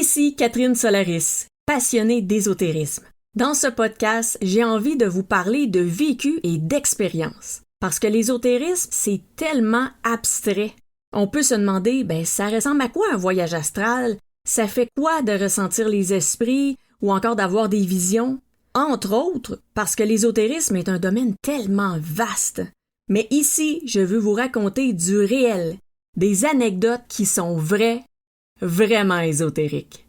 Ici Catherine Solaris, passionnée d'ésotérisme. Dans ce podcast, j'ai envie de vous parler de vécu et d'expérience. Parce que l'ésotérisme, c'est tellement abstrait. On peut se demander, ça ressemble à quoi un voyage astral? Ça fait quoi de ressentir les esprits ou encore d'avoir des visions? Entre autres, parce que l'ésotérisme est un domaine tellement vaste. Mais ici, je veux vous raconter du réel, des anecdotes qui sont vraies, vraiment ésotériques.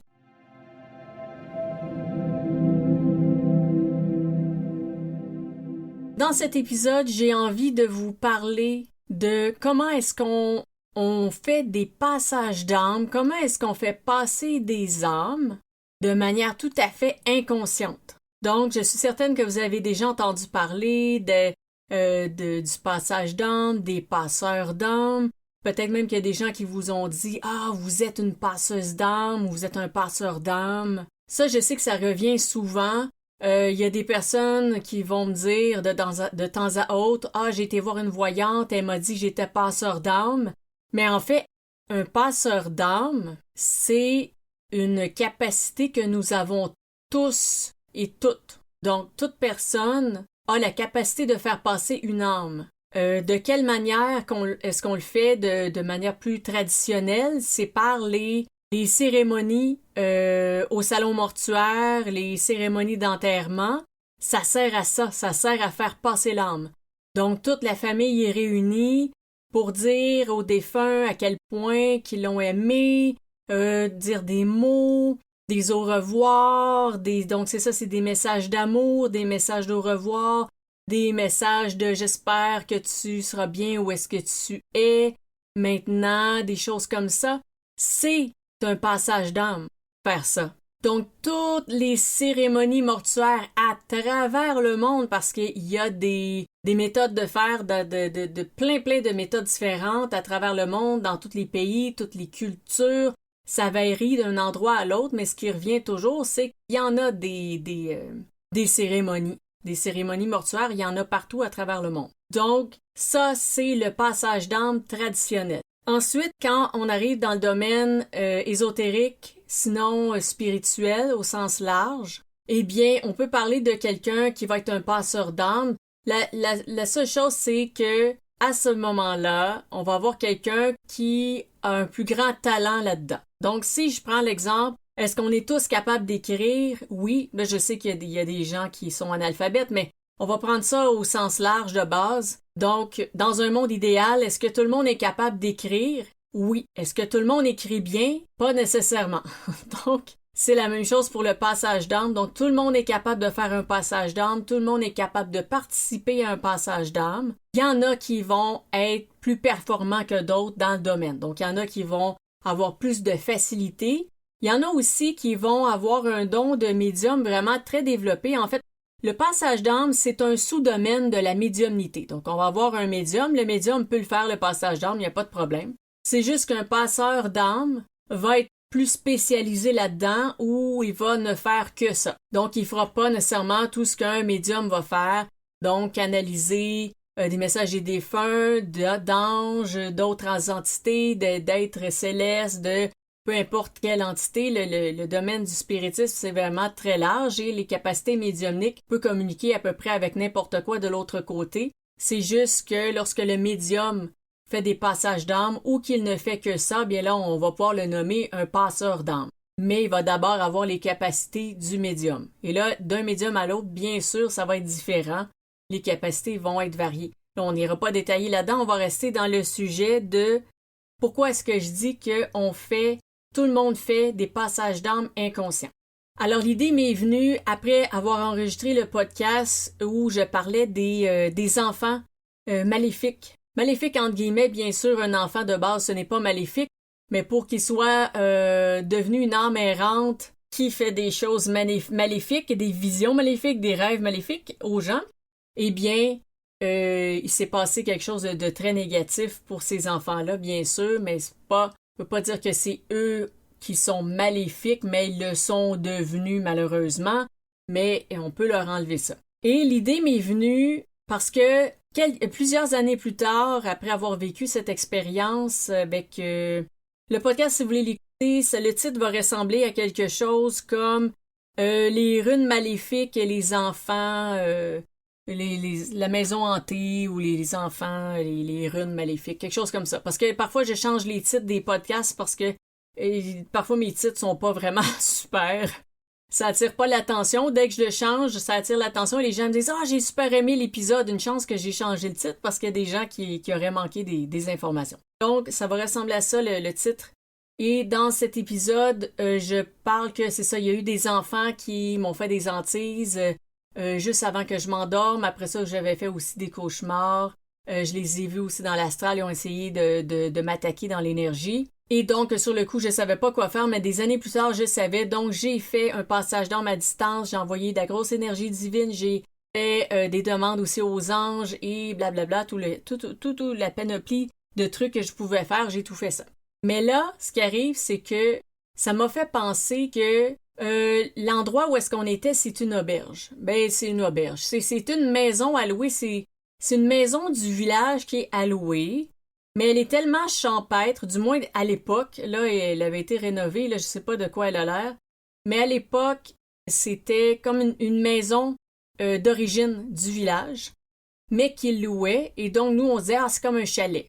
Dans cet épisode, j'ai envie de vous parler de comment est-ce qu'on fait des passages d'âme, comment est-ce qu'on fait passer des âmes de manière tout à fait inconsciente. Donc, je suis certaine que vous avez déjà entendu parler du passage d'âme, des passeurs d'âme. Peut-être même qu'il y a des gens qui vous ont dit « Ah, vous êtes une passeuse d'âme » ou « Vous êtes un passeur d'âme ». Ça, je sais que ça revient souvent. Il y a des personnes qui vont me dire de temps à autre « Ah, j'ai été voir une voyante, elle m'a dit que j'étais passeur d'âme ». Mais en fait, un passeur d'âme, c'est une capacité que nous avons tous et toutes. Donc, toute personne a la capacité de faire passer une âme. De quelle manière est-ce qu'on le fait de manière plus traditionnelle? C'est par les cérémonies au salon mortuaire, les cérémonies d'enterrement. Ça sert à ça sert à faire passer l'âme. Donc, toute la famille est réunie pour dire aux défunts à quel point qu'ils l'ont aimé, dire des mots, des au revoir, donc c'est ça, c'est des messages d'amour, des messages d'au revoir, des messages de j'espère que tu seras bien où est-ce que tu es maintenant, des choses comme ça. C'est un passage d'âme, faire ça. Donc, toutes les cérémonies mortuaires à travers le monde, parce qu'il y a des méthodes de faire, de plein de méthodes différentes à travers le monde, dans tous les pays, toutes les cultures. Ça varie d'un endroit à l'autre, mais ce qui revient toujours, c'est qu'il y en a des cérémonies. Des cérémonies mortuaires, il y en a partout à travers le monde. Donc, ça, c'est le passage d'âme traditionnel. Ensuite, quand on arrive dans le domaine ésotérique, sinon spirituel au sens large, eh bien, on peut parler de quelqu'un qui va être un passeur d'âme. La seule chose, c'est que à ce moment-là, on va avoir quelqu'un qui a un plus grand talent là-dedans. Donc, si je prends l'exemple, est-ce qu'on est tous capables d'écrire? Oui, mais je sais qu'il y a des gens qui sont analphabètes, mais on va prendre ça au sens large de base. Donc, dans un monde idéal, est-ce que tout le monde est capable d'écrire? Oui. Est-ce que tout le monde écrit bien? Pas nécessairement. Donc, c'est la même chose pour le passage d'âme. Donc, tout le monde est capable de faire un passage d'âme. Tout le monde est capable de participer à un passage d'âme. Il y en a qui vont être plus performants que d'autres dans le domaine. Donc, il y en a qui vont avoir plus de facilité. Il y en a aussi qui vont avoir un don de médium vraiment très développé. En fait, le passage d'âme, c'est un sous-domaine de la médiumnité. Donc, on va avoir un médium. Le médium peut le faire, le passage d'âme, il n'y a pas de problème. C'est juste qu'un passeur d'âme va être plus spécialisé là-dedans où il va ne faire que ça. Donc, il ne fera pas nécessairement tout ce qu'un médium va faire. Donc, analyser des messages des défunts, d'anges, d'autres entités, d'êtres célestes, de peu importe quelle entité, le domaine du spiritisme, c'est vraiment très large et les capacités médiumniques peuvent communiquer à peu près avec n'importe quoi de l'autre côté. C'est juste que lorsque le médium fait des passages d'âme ou qu'il ne fait que ça, bien là, on va pouvoir le nommer un passeur d'âme. Mais il va d'abord avoir les capacités du médium. Et là, d'un médium à l'autre, bien sûr, ça va être différent. Les capacités vont être variées. Là, on n'ira pas détailler là-dedans, on va rester dans le sujet de pourquoi est-ce que je dis tout le monde fait des passages d'âme inconscients. Alors, l'idée m'est venue après avoir enregistré le podcast où je parlais des enfants maléfiques. Maléfique, entre guillemets, bien sûr, un enfant de base, ce n'est pas maléfique, mais pour qu'il soit devenu une âme errante qui fait des choses maléfiques, des visions maléfiques, des rêves maléfiques aux gens, eh bien, il s'est passé quelque chose de très négatif pour ces enfants-là, bien sûr, mais on peut pas dire que c'est eux qui sont maléfiques, mais ils le sont devenus malheureusement, mais on peut leur enlever ça. Et l'idée m'est venue parce que plusieurs années plus tard, après avoir vécu cette expérience, que le podcast, si vous voulez Le titre va ressembler à quelque chose comme les runes maléfiques et les enfants, la maison hantée ou les enfants, les runes maléfiques, quelque chose comme ça. Parce que parfois, je change les titres des podcasts parce que parfois mes titres sont pas vraiment super. Ça attire pas l'attention. Dès que je le change, ça attire l'attention et les gens me disent « Ah, j'ai super aimé l'épisode. » Une chance que j'ai changé le titre parce qu'il y a des gens qui auraient manqué des informations. Donc, ça va ressembler à ça, le titre. Et dans cet épisode, je parle que c'est ça, il y a eu des enfants qui m'ont fait des hantises juste avant que je m'endorme. Après ça, j'avais fait aussi des cauchemars. Je les ai vus aussi dans l'astral. Ils ont essayé de m'attaquer dans l'énergie. Et donc, sur le coup, je savais pas quoi faire, mais des années plus tard, je savais. Donc, j'ai fait un passage d'âme à distance. J'ai envoyé de la grosse énergie divine. J'ai fait des demandes aussi aux anges et blablabla, toute la panoplie de trucs que je pouvais faire. J'ai tout fait ça. Mais là, ce qui arrive, c'est que ça m'a fait penser que l'endroit où est-ce qu'on était, c'est une auberge. Ben, c'est une auberge. C'est une maison à louer. C'est une maison du village qui est à louer. Mais elle est tellement champêtre, du moins à l'époque, là, elle avait été rénovée, là, je sais pas de quoi elle a l'air, mais à l'époque, c'était comme une maison d'origine du village, mais qu'il louait, et donc nous, on disait, ah, c'est comme un chalet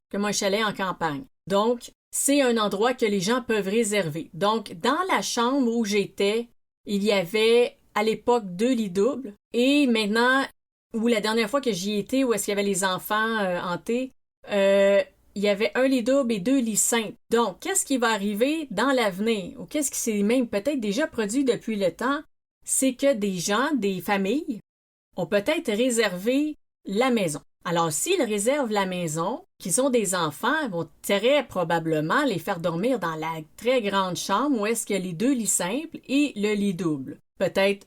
en campagne. Donc, c'est un endroit que les gens peuvent réserver. Donc, dans la chambre où j'étais, il y avait, à l'époque, 2 lits doubles, et maintenant, ou la dernière fois que j'y étais, où est-ce qu'il y avait les enfants hantés, il y avait 1 lit double et 2 lits simples. Donc, qu'est-ce qui va arriver dans l'avenir, ou qu'est-ce qui s'est même peut-être déjà produit depuis le temps, c'est que des gens, des familles, ont peut-être réservé la maison. Alors, s'ils réservent la maison, qu'ils ont des enfants, ils vont très probablement les faire dormir dans la très grande chambre où est-ce qu'il y a les 2 lits simples et le lit double. Peut-être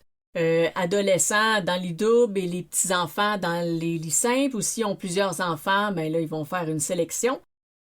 adolescents dans le lit double et les petits-enfants dans les lits simples, ou s'ils ont plusieurs enfants, ben là, ils vont faire une sélection.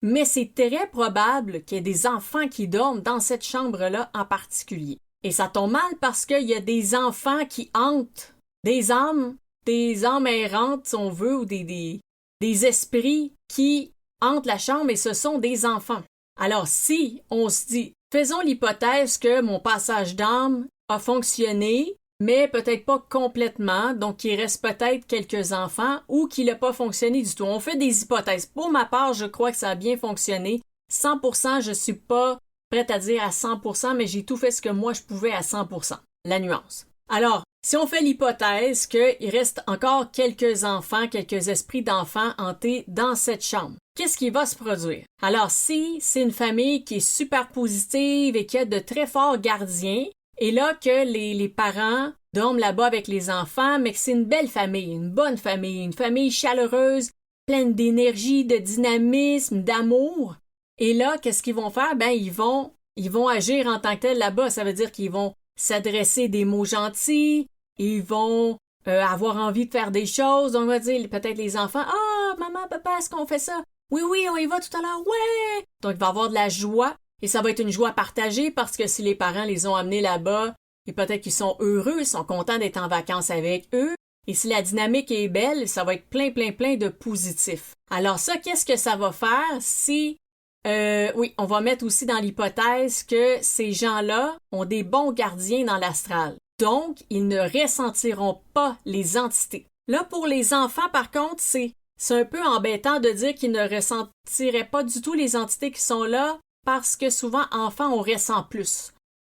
Mais c'est très probable qu'il y ait des enfants qui dorment dans cette chambre-là en particulier. Et ça tombe mal parce qu'il y a des enfants qui hantent, des âmes errantes, si on veut, ou des esprits qui hantent la chambre et ce sont des enfants. Alors, si on se dit, faisons l'hypothèse que mon passage d'âme a fonctionné, mais peut-être pas complètement, donc il reste peut-être quelques enfants ou qu'il n'a pas fonctionné du tout. On fait des hypothèses. Pour ma part, je crois que ça a bien fonctionné. 100%, je suis pas prête à dire à 100%, mais j'ai tout fait ce que moi je pouvais à 100%. La nuance. Alors, si on fait l'hypothèse qu'il reste encore quelques enfants, quelques esprits d'enfants hantés dans cette chambre, qu'est-ce qui va se produire? Alors, si c'est une famille qui est super positive et qui a de très forts gardiens, et là que les parents dorment là-bas avec les enfants, mais que c'est une belle famille, une bonne famille, une famille chaleureuse, pleine d'énergie, de dynamisme, d'amour. Et là, qu'est-ce qu'ils vont faire? Ben, ils vont agir en tant que tels là-bas. Ça veut dire qu'ils vont s'adresser des mots gentils, ils vont avoir envie de faire des choses. On va dire peut-être les enfants, ah, maman, papa, est-ce qu'on fait ça? Oui, on y va tout à l'heure, ouais! Donc, il va y avoir de la joie. Et ça va être une joie partagée parce que si les parents les ont amenés là-bas, et peut-être qu'ils sont heureux, ils sont contents d'être en vacances avec eux. Et si la dynamique est belle, ça va être plein de positifs. Alors ça, qu'est-ce que ça va faire si... oui, on va mettre aussi dans l'hypothèse que ces gens-là ont des bons gardiens dans l'astral. Donc, ils ne ressentiront pas les entités. Là, pour les enfants, par contre, c'est un peu embêtant de dire qu'ils ne ressentiraient pas du tout les entités qui sont là, parce que souvent, enfants, on ressent plus.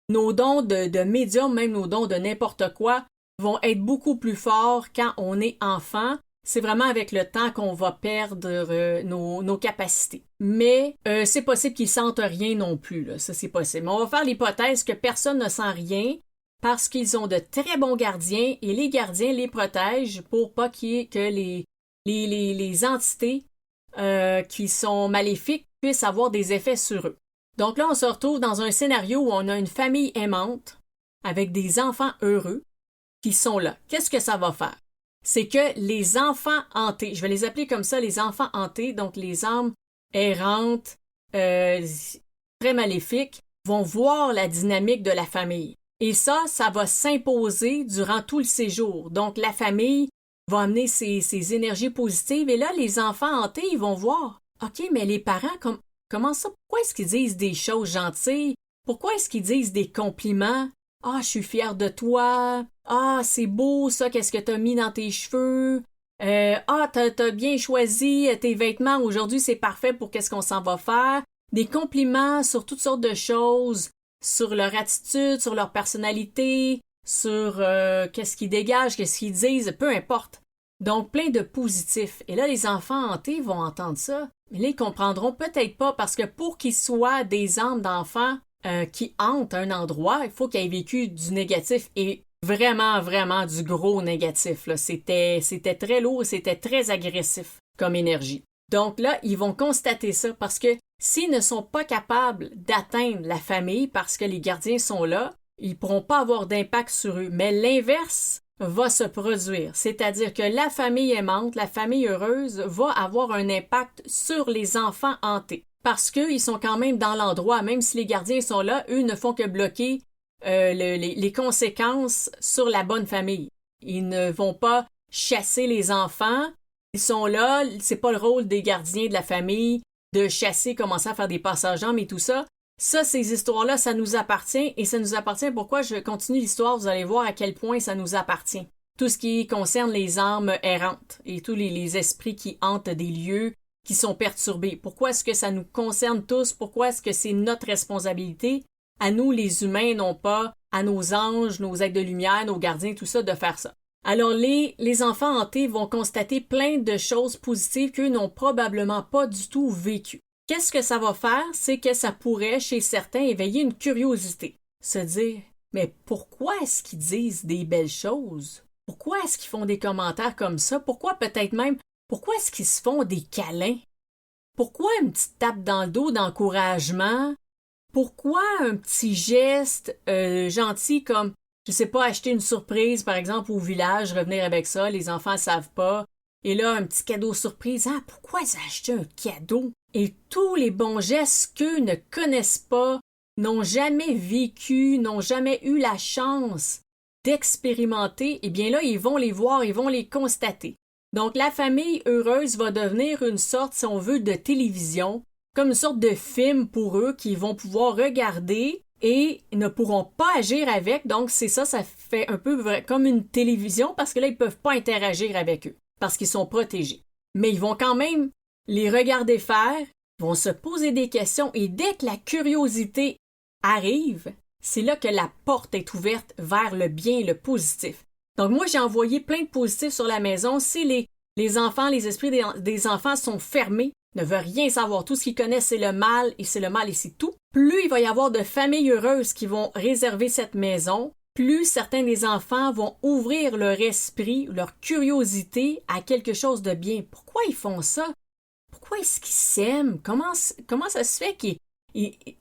Nos dons de médium, même nos dons de n'importe quoi, vont être beaucoup plus forts quand on est enfant. C'est vraiment avec le temps qu'on va perdre nos capacités. Mais c'est possible qu'ils sentent rien non plus, là. Ça, c'est possible. Mais on va faire l'hypothèse que personne ne sent rien parce qu'ils ont de très bons gardiens et les gardiens les protègent pour pas qu'il y ait que les entités qui sont maléfiques puissent avoir des effets sur eux. Donc là, on se retrouve dans un scénario où on a une famille aimante avec des enfants heureux qui sont là. Qu'est-ce que ça va faire? C'est que les enfants hantés, je vais les appeler comme ça, les enfants hantés, donc les âmes errantes, très maléfiques, vont voir la dynamique de la famille. Et ça va s'imposer durant tout le séjour. Donc la famille va amener ses énergies positives et là, les enfants hantés, ils vont voir, OK, mais les parents, comment ça? Pourquoi est-ce qu'ils disent des choses gentilles? Pourquoi est-ce qu'ils disent des compliments? Ah, je suis fière de toi. Ah, c'est beau ça, qu'est-ce que t'as mis dans tes cheveux? Ah, t'as bien choisi tes vêtements. Aujourd'hui, c'est parfait pour qu'est-ce qu'on s'en va faire. Des compliments sur toutes sortes de choses, sur leur attitude, sur leur personnalité, sur qu'est-ce qu'ils dégagent, qu'est-ce qu'ils disent, peu importe. Donc, plein de positifs. Et là, les enfants hantés vont entendre ça. Mais là, ils comprendront peut-être pas parce que pour qu'ils soient des âmes d'enfants qui hantent un endroit, il faut qu'ils aient vécu du négatif et vraiment, vraiment du gros négatif. Là. C'était très lourd, c'était très agressif comme énergie. Donc là, ils vont constater ça parce que s'ils ne sont pas capables d'atteindre la famille parce que les gardiens sont là, ils ne pourront pas avoir d'impact sur eux. Mais l'inverse va se produire, c'est-à-dire que la famille aimante, la famille heureuse va avoir un impact sur les enfants hantés. Parce qu'ils sont quand même dans l'endroit, même si les gardiens sont là, eux ne font que bloquer les conséquences sur la bonne famille. Ils ne vont pas chasser les enfants, ils sont là, c'est pas le rôle des gardiens de la famille de chasser, commencer à faire des passages d'âme et tout ça. Ça, ces histoires-là, ça nous appartient et ça nous appartient. Pourquoi je continue l'histoire? Vous allez voir à quel point ça nous appartient. Tout ce qui concerne les âmes errantes et tous les esprits qui hantent des lieux qui sont perturbés. Pourquoi est-ce que ça nous concerne tous? Pourquoi est-ce que c'est notre responsabilité, à nous les humains, non pas à nos anges, nos êtres de lumière, nos gardiens, tout ça, de faire ça? Alors les enfants hantés vont constater plein de choses positives qu'eux n'ont probablement pas du tout vécues. Qu'est-ce que ça va faire? C'est que ça pourrait, chez certains, éveiller une curiosité. Se dire, mais pourquoi est-ce qu'ils disent des belles choses? Pourquoi est-ce qu'ils font des commentaires comme ça? Pourquoi est-ce qu'ils se font des câlins? Pourquoi une petite tape dans le dos d'encouragement? Pourquoi un petit geste gentil comme, je sais pas, acheter une surprise, par exemple, au village, revenir avec ça, les enfants ne savent pas. Et là, un petit cadeau surprise. Ah, pourquoi ils ont acheté un cadeau? Et tous les bons gestes qu'eux ne connaissent pas, n'ont jamais vécu, n'ont jamais eu la chance d'expérimenter, eh bien là, ils vont les voir, ils vont les constater. Donc, la famille heureuse va devenir une sorte, si on veut, de télévision, comme une sorte de film pour eux qu'ils vont pouvoir regarder et ne pourront pas agir avec. Donc, c'est ça, ça fait un peu comme une télévision parce que là, ils ne peuvent pas interagir avec eux parce qu'ils sont protégés. Mais ils vont quand même les regarder faire, vont se poser des questions et dès que la curiosité arrive, c'est là que la porte est ouverte vers le bien et le positif. Donc moi, j'ai envoyé plein de positifs sur la maison. Si les enfants, les esprits des enfants sont fermés, ne veulent rien savoir, tout ce qu'ils connaissent, c'est le mal et c'est tout, plus il va y avoir de familles heureuses qui vont réserver cette maison, plus certains des enfants vont ouvrir leur esprit, leur curiosité à quelque chose de bien. Pourquoi ils font ça? Pourquoi est-ce qu'ils s'aiment? Comment ça se fait que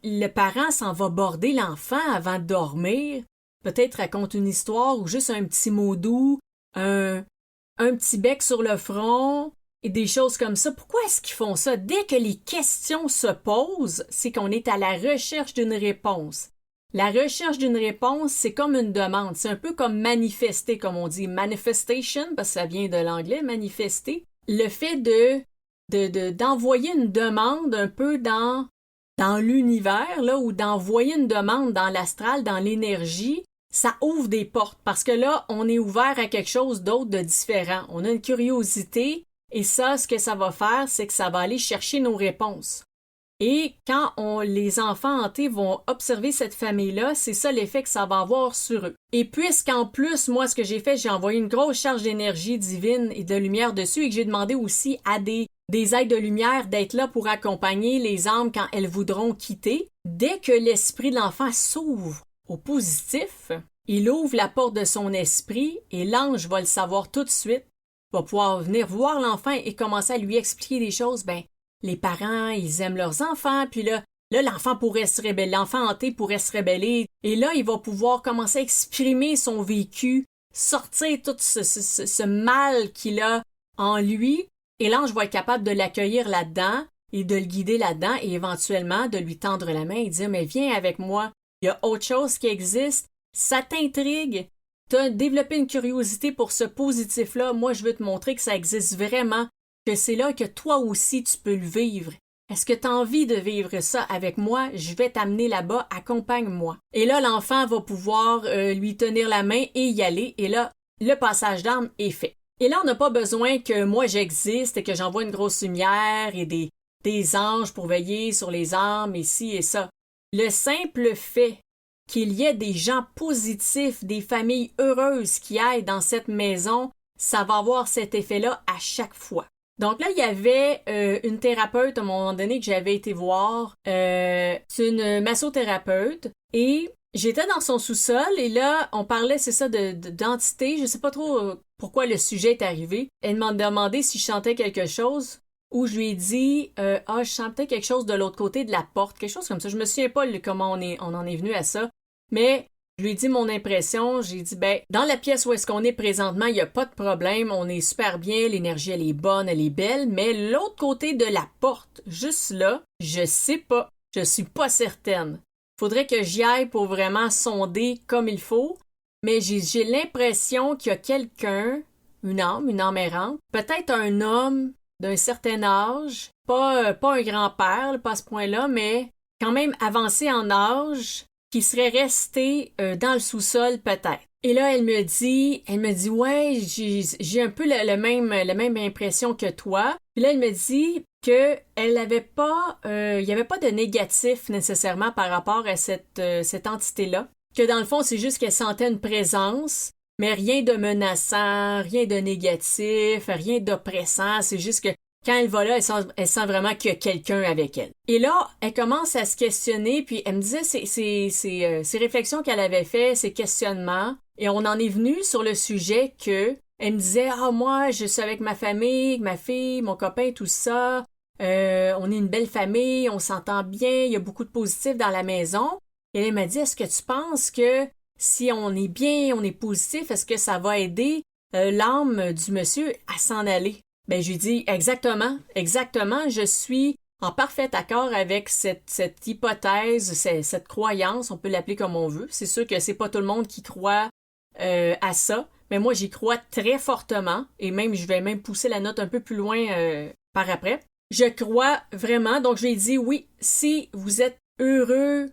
le parent s'en va border l'enfant avant de dormir? Peut-être raconte une histoire ou juste un petit mot doux, un petit bec sur le front et des choses comme ça. Pourquoi est-ce qu'ils font ça? Dès que les questions se posent, c'est qu'on est à la recherche d'une réponse. La recherche d'une réponse, c'est comme une demande. C'est un peu comme manifester, comme on dit. Manifestation, parce que ça vient de l'anglais, manifester. Le fait d'envoyer une demande un peu dans l'univers, là, ou d'envoyer une demande dans l'astral, dans l'énergie, ça ouvre des portes. Parce que là, on est ouvert à quelque chose d'autre de différent. On a une curiosité, et ça, ce que ça va faire, c'est que ça va aller chercher nos réponses. Et quand les enfants hantés vont observer cette famille-là, c'est ça l'effet que ça va avoir sur eux. Et puisqu'en plus, moi, ce que j'ai fait, j'ai envoyé une grosse charge d'énergie divine et de lumière dessus et que j'ai demandé aussi à des aides de lumière d'être là pour accompagner les âmes quand elles voudront quitter, dès que l'esprit de l'enfant s'ouvre au positif, il ouvre la porte de son esprit et l'ange va le savoir tout de suite, va pouvoir venir voir l'enfant et commencer à lui expliquer des choses, les parents, ils aiment leurs enfants, puis là, l'enfant pourrait se rebeller, l'enfant hanté pourrait se rebeller, et là, il va pouvoir commencer à exprimer son vécu, sortir tout ce mal qu'il a en lui, et l'ange va être capable de l'accueillir là-dedans, et de le guider là-dedans, et éventuellement de lui tendre la main et dire, mais viens avec moi, il y a autre chose qui existe, ça t'intrigue, tu as développé une curiosité pour ce positif-là, moi je veux te montrer que ça existe vraiment, que c'est là que toi aussi tu peux le vivre. Est-ce que tu as envie de vivre ça avec moi? Je vais t'amener là-bas, accompagne-moi. Et là, l'enfant va pouvoir lui tenir la main et y aller. Et là, le passage d'âme est fait. Et là, on n'a pas besoin que moi j'existe et que j'envoie une grosse lumière et des anges pour veiller sur les âmes et ci et ça. Le simple fait qu'il y ait des gens positifs, des familles heureuses qui aillent dans cette maison, ça va avoir cet effet-là à chaque fois. Donc là, il y avait une thérapeute à un moment donné que j'avais été voir. C'est une massothérapeute et j'étais dans son sous-sol et là, on parlait, c'est ça, d'entité. Je sais pas trop pourquoi le sujet est arrivé. Elle m'a demandé si je sentais quelque chose ou je lui ai dit je sentais quelque chose de l'autre côté de la porte, quelque chose comme ça. Je me souviens pas comment on en est venu à ça, mais je lui ai dit mon impression, j'ai dit, dans la pièce où est-ce qu'on est présentement, il n'y a pas de problème, on est super bien, l'énergie, elle est bonne, elle est belle, mais l'autre côté de la porte, juste là, je sais pas, je suis pas certaine. Faudrait que j'y aille pour vraiment sonder comme il faut, mais j'ai l'impression qu'il y a quelqu'un, une âme errante, peut-être un homme d'un certain âge, pas un grand-père, pas à ce point-là, mais quand même avancé en âge, qui serait resté dans le sous-sol peut-être. Et là, elle me dit, ouais, j'ai un peu la même impression que toi. Puis là, elle me dit que elle avait pas, il y avait pas de négatif nécessairement par rapport à cette entité-là. Que dans le fond, c'est juste qu'elle sentait une présence, mais rien de menaçant, rien de négatif, rien d'oppressant. C'est juste que quand elle va là, elle sent vraiment qu'il y a quelqu'un avec elle. Et là, elle commence à se questionner, puis elle me disait ces réflexions qu'elle avait fait, ces questionnements, et on en est venu sur le sujet que elle me disait moi, je suis avec ma famille, ma fille, mon copain, tout ça. On est une belle famille, on s'entend bien, il y a beaucoup de positifs dans la maison. Et elle m'a dit, est-ce que tu penses que si on est bien, on est positif, est-ce que ça va aider l'âme du monsieur à s'en aller? Je lui dis exactement, je suis en parfait accord avec cette hypothèse, cette croyance, on peut l'appeler comme on veut. C'est sûr que c'est pas tout le monde qui croit à ça, mais moi j'y crois très fortement et même je vais même pousser la note un peu plus loin par après. Je crois vraiment, donc je lui ai dit oui, si vous êtes heureux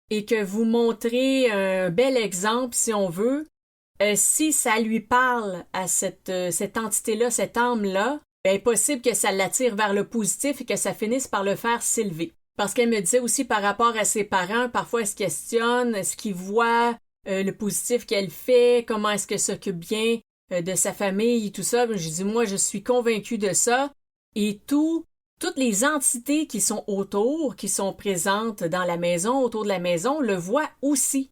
et que vous montrez un bel exemple, si on veut, si ça lui parle à cette entité-là, cette âme-là, possible que ça l'attire vers le positif et que ça finisse par le faire s'élever. Parce qu'elle me disait aussi par rapport à ses parents, parfois elle se questionne, est-ce qu'ils voient le positif qu'elle fait, comment est-ce qu'elle s'occupe bien de sa famille et tout ça. Je dis, moi, je suis convaincue de ça. Et toutes les entités qui sont autour, qui sont présentes dans la maison, autour de la maison, le voient aussi.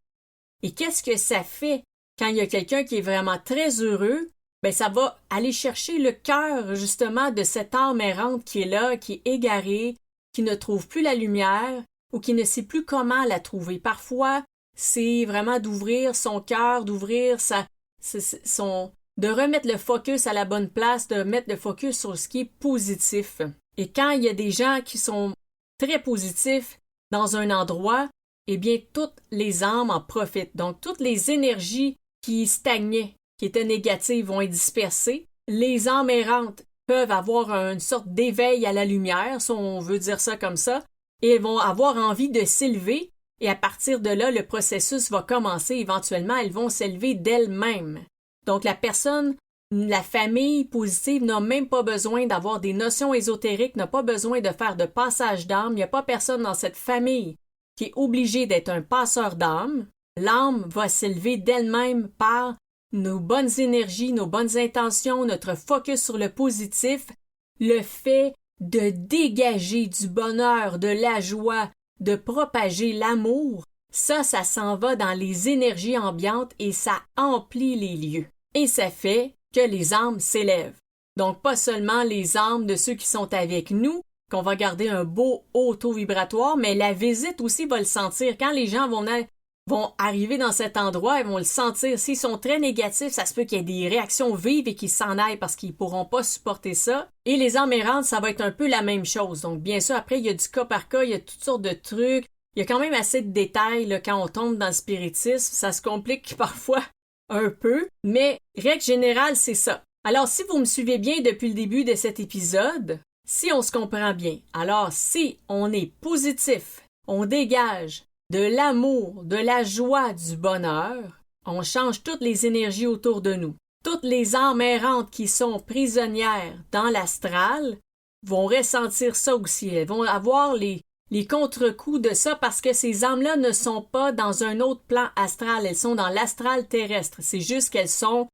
Et qu'est-ce que ça fait quand il y a quelqu'un qui est vraiment très heureux? Ça va aller chercher le cœur, justement, de cette âme errante qui est là, qui est égarée, qui ne trouve plus la lumière ou qui ne sait plus comment la trouver. Parfois, c'est vraiment d'ouvrir son cœur, d'ouvrir de remettre le focus à la bonne place, de mettre le focus sur ce qui est positif. Et quand il y a des gens qui sont très positifs dans un endroit, toutes les âmes en profitent. Donc, toutes les énergies qui stagnaient, qui étaient négatives, vont être dispersées. Les âmes errantes peuvent avoir une sorte d'éveil à la lumière, si on veut dire ça comme ça, et elles vont avoir envie de s'élever, et à partir de là, le processus va commencer. Éventuellement, elles vont s'élever d'elles-mêmes. Donc, la famille positive n'a même pas besoin d'avoir des notions ésotériques, n'a pas besoin de faire de passage d'âme. Il n'y a pas personne dans cette famille qui est obligé d'être un passeur d'âme. L'âme va s'élever d'elle-même par nos bonnes énergies, nos bonnes intentions, notre focus sur le positif, le fait de dégager du bonheur, de la joie, de propager l'amour, ça s'en va dans les énergies ambiantes et ça emplit les lieux. Et ça fait que les âmes s'élèvent. Donc pas seulement les âmes de ceux qui sont avec nous, qu'on va garder un beau haut taux vibratoire, mais la visite aussi va le sentir. Quand les gens vont arriver dans cet endroit, ils vont le sentir. S'ils sont très négatifs, ça se peut qu'il y ait des réactions vives et qu'ils s'en aillent parce qu'ils pourront pas supporter ça. Et les âmes errantes, ça va être un peu la même chose. Donc, bien sûr, après, il y a du cas par cas, il y a toutes sortes de trucs. Il y a quand même assez de détails là, quand on tombe dans le spiritisme. Ça se complique parfois un peu, mais règle générale, c'est ça. Alors, si vous me suivez bien depuis le début de cet épisode, si on se comprend bien, alors si on est positif, on dégage de l'amour, de la joie, du bonheur, on change toutes les énergies autour de nous. Toutes les âmes errantes qui sont prisonnières dans l'astral vont ressentir ça aussi. Elles vont avoir les contre-coups de ça parce que ces âmes-là ne sont pas dans un autre plan astral. Elles sont dans l'astral terrestre. C'est juste qu'elles sont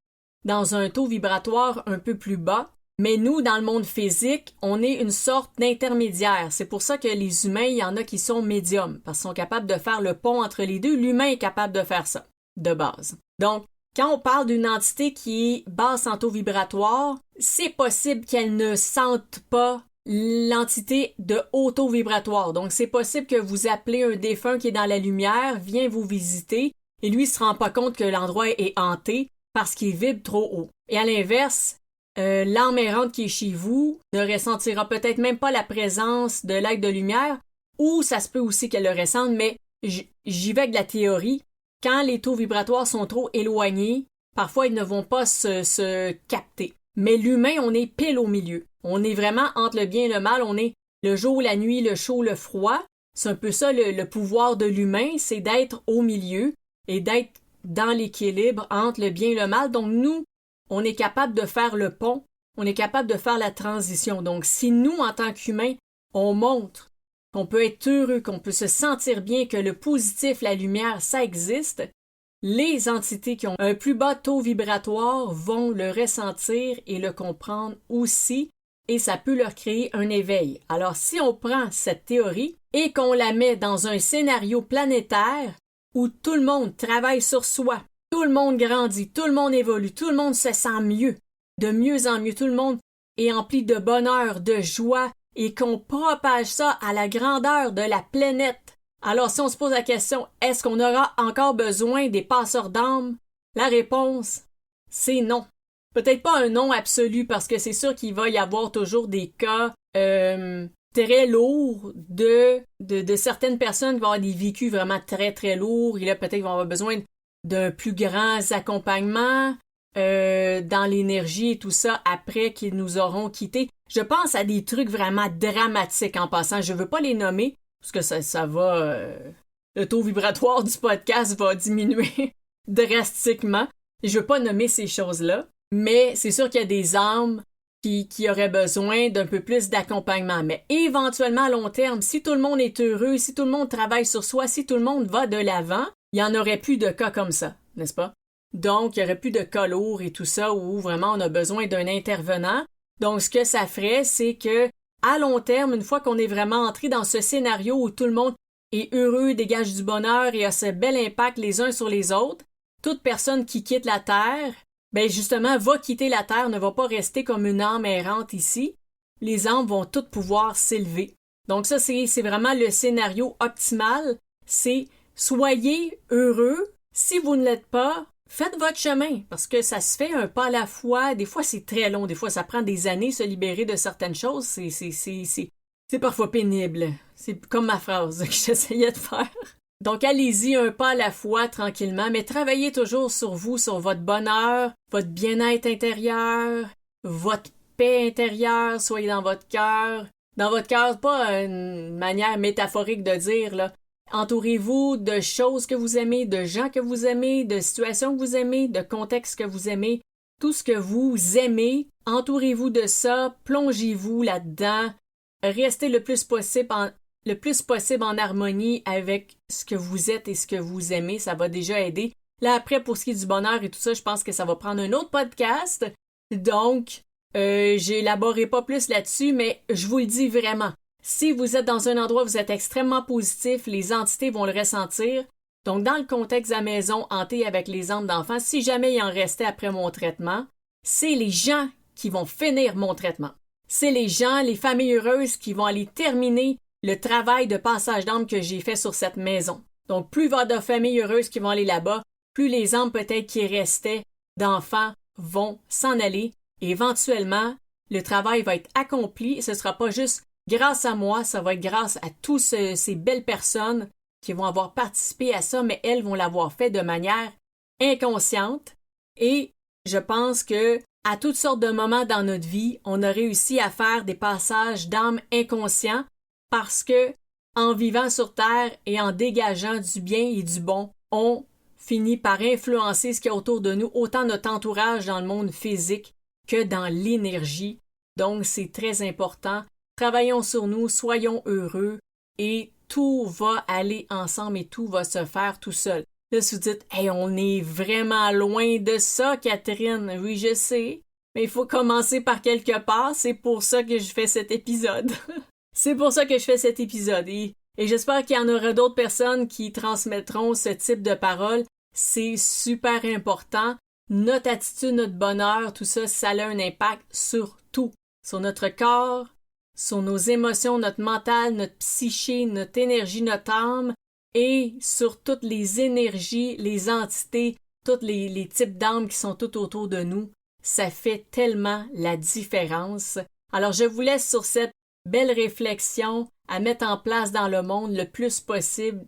dans un taux vibratoire un peu plus bas. Mais nous, dans le monde physique, on est une sorte d'intermédiaire. C'est pour ça que les humains, il y en a qui sont médiums, parce qu'ils sont capables de faire le pont entre les deux. L'humain est capable de faire ça, de base. Donc, quand on parle d'une entité qui est basse en taux vibratoire, c'est possible qu'elle ne sente pas l'entité de haut taux vibratoire. Donc, c'est possible que vous appelez un défunt qui est dans la lumière, vient vous visiter, et lui se rend pas compte que l'endroit est hanté parce qu'il vibre trop haut. Et à l'inverse, l'âme errante qui est chez vous ne ressentira peut-être même pas la présence de l'être de lumière, ou ça se peut aussi qu'elle le ressente, mais j'y vais avec la théorie. Quand les taux vibratoires sont trop éloignés, parfois ils ne vont pas se capter. Mais l'humain, on est pile au milieu. On est vraiment entre le bien et le mal, on est le jour, la nuit, le chaud, le froid. C'est un peu ça le pouvoir de l'humain, c'est d'être au milieu et d'être dans l'équilibre entre le bien et le mal. Donc nous, on est capable de faire le pont, on est capable de faire la transition. Donc si nous, en tant qu'humains, on montre qu'on peut être heureux, qu'on peut se sentir bien, que le positif, la lumière, ça existe, les entités qui ont un plus bas taux vibratoire vont le ressentir et le comprendre aussi, et ça peut leur créer un éveil. Alors si on prend cette théorie et qu'on la met dans un scénario planétaire où tout le monde travaille sur soi, tout le monde grandit, tout le monde évolue, tout le monde se sent mieux, de mieux en mieux, tout le monde est empli de bonheur, de joie, et qu'on propage ça à la grandeur de la planète. Alors si on se pose la question, est-ce qu'on aura encore besoin des passeurs d'âme? La réponse, c'est non. Peut-être pas un non absolu, parce que c'est sûr qu'il va y avoir toujours des cas très lourds de certaines personnes qui vont avoir des vécus vraiment très très lourds, et là peut-être qu'ils vont avoir besoin d'un plus grand accompagnement dans l'énergie et tout ça après qu'ils nous auront quittés. Je pense à des trucs vraiment dramatiques en passant. Je veux pas les nommer parce que ça va... le taux vibratoire du podcast va diminuer drastiquement. Je veux pas nommer ces choses-là, mais c'est sûr qu'il y a des âmes qui auraient besoin d'un peu plus d'accompagnement. Mais éventuellement, à long terme, si tout le monde est heureux, si tout le monde travaille sur soi, si tout le monde va de l'avant, il n'y en aurait plus de cas comme ça, n'est-ce pas? Donc, il n'y aurait plus de cas lourds et tout ça où vraiment on a besoin d'un intervenant. Donc, ce que ça ferait, c'est que, à long terme, une fois qu'on est vraiment entré dans ce scénario où tout le monde est heureux, dégage du bonheur et a ce bel impact les uns sur les autres, toute personne qui quitte la Terre, ben justement, va quitter la Terre, ne va pas rester comme une âme errante ici. Les âmes vont toutes pouvoir s'élever. Donc ça, c'est vraiment le scénario optimal. C'est soyez heureux. Si vous ne l'êtes pas, faites votre chemin, parce que ça se fait un pas à la fois. Des fois, c'est très long. Des fois, ça prend des années se libérer de certaines choses. C'est parfois pénible. C'est comme ma phrase que j'essayais de faire. Donc, allez-y un pas à la fois, tranquillement, mais travaillez toujours sur vous, sur votre bonheur, votre bien-être intérieur, votre paix intérieure, soyez dans votre cœur. Dans votre cœur, pas une manière métaphorique de dire, là. Entourez-vous de choses que vous aimez, de gens que vous aimez, de situations que vous aimez, de contextes que vous aimez. Tout ce que vous aimez, entourez-vous de ça, plongez-vous là-dedans, restez le plus possible en harmonie avec ce que vous êtes et ce que vous aimez, ça va déjà aider. Là, après, pour ce qui est du bonheur et tout ça, je pense que ça va prendre un autre podcast. Donc, j'élaborerai pas plus là-dessus, mais je vous le dis vraiment. Si vous êtes dans un endroit où vous êtes extrêmement positif, les entités vont le ressentir. Donc, dans le contexte de la maison hantée avec les âmes d'enfants, si jamais il en restait après mon traitement, c'est les gens qui vont finir mon traitement. C'est les gens, les familles heureuses qui vont aller terminer le travail de passage d'âme que j'ai fait sur cette maison. Donc, plus il va y avoir de familles heureuses qui vont aller là-bas, plus les âmes peut-être qui restaient d'enfants vont s'en aller. Et éventuellement, le travail va être accompli. Ce ne sera pas juste grâce à moi, ça va être grâce à tous ces belles personnes qui vont avoir participé à ça, mais elles vont l'avoir fait de manière inconsciente. Et je pense que à toutes sortes de moments dans notre vie, on a réussi à faire des passages d'âme inconscients parce que, en vivant sur Terre et en dégageant du bien et du bon, on finit par influencer ce qu'il y a autour de nous, autant notre entourage dans le monde physique que dans l'énergie. Donc, c'est très important. Travaillons sur nous, soyons heureux et tout va aller ensemble et tout va se faire tout seul. Là, si vous dites, hey, on est vraiment loin de ça, Catherine. Oui, je sais, mais il faut commencer par quelque part. C'est pour ça que je fais cet épisode. C'est pour ça que je fais cet épisode. Et j'espère qu'il y en aura d'autres personnes qui transmettront ce type de paroles. C'est super important. Notre attitude, notre bonheur, tout ça, ça a un impact sur tout. Sur notre corps, sur nos émotions, notre mental, notre psyché, notre énergie, notre âme, et sur toutes les énergies, les entités, tous les types d'âmes qui sont tout autour de nous. Ça fait tellement la différence. Alors, je vous laisse sur cette belle réflexion à mettre en place dans le monde le plus possible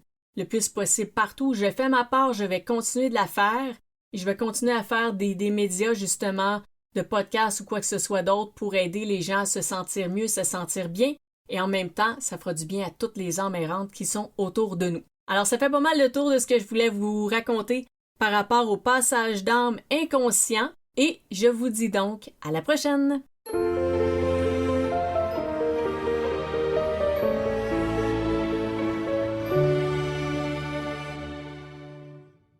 partout. Je fais ma part, je vais continuer de la faire et je vais continuer à faire des médias justement, de podcasts ou quoi que ce soit d'autre pour aider les gens à se sentir mieux, se sentir bien et en même temps, ça fera du bien à toutes les âmes errantes qui sont autour de nous. Alors, ça fait pas mal le tour de ce que je voulais vous raconter par rapport au passage d'âme inconscient et je vous dis donc à la prochaine!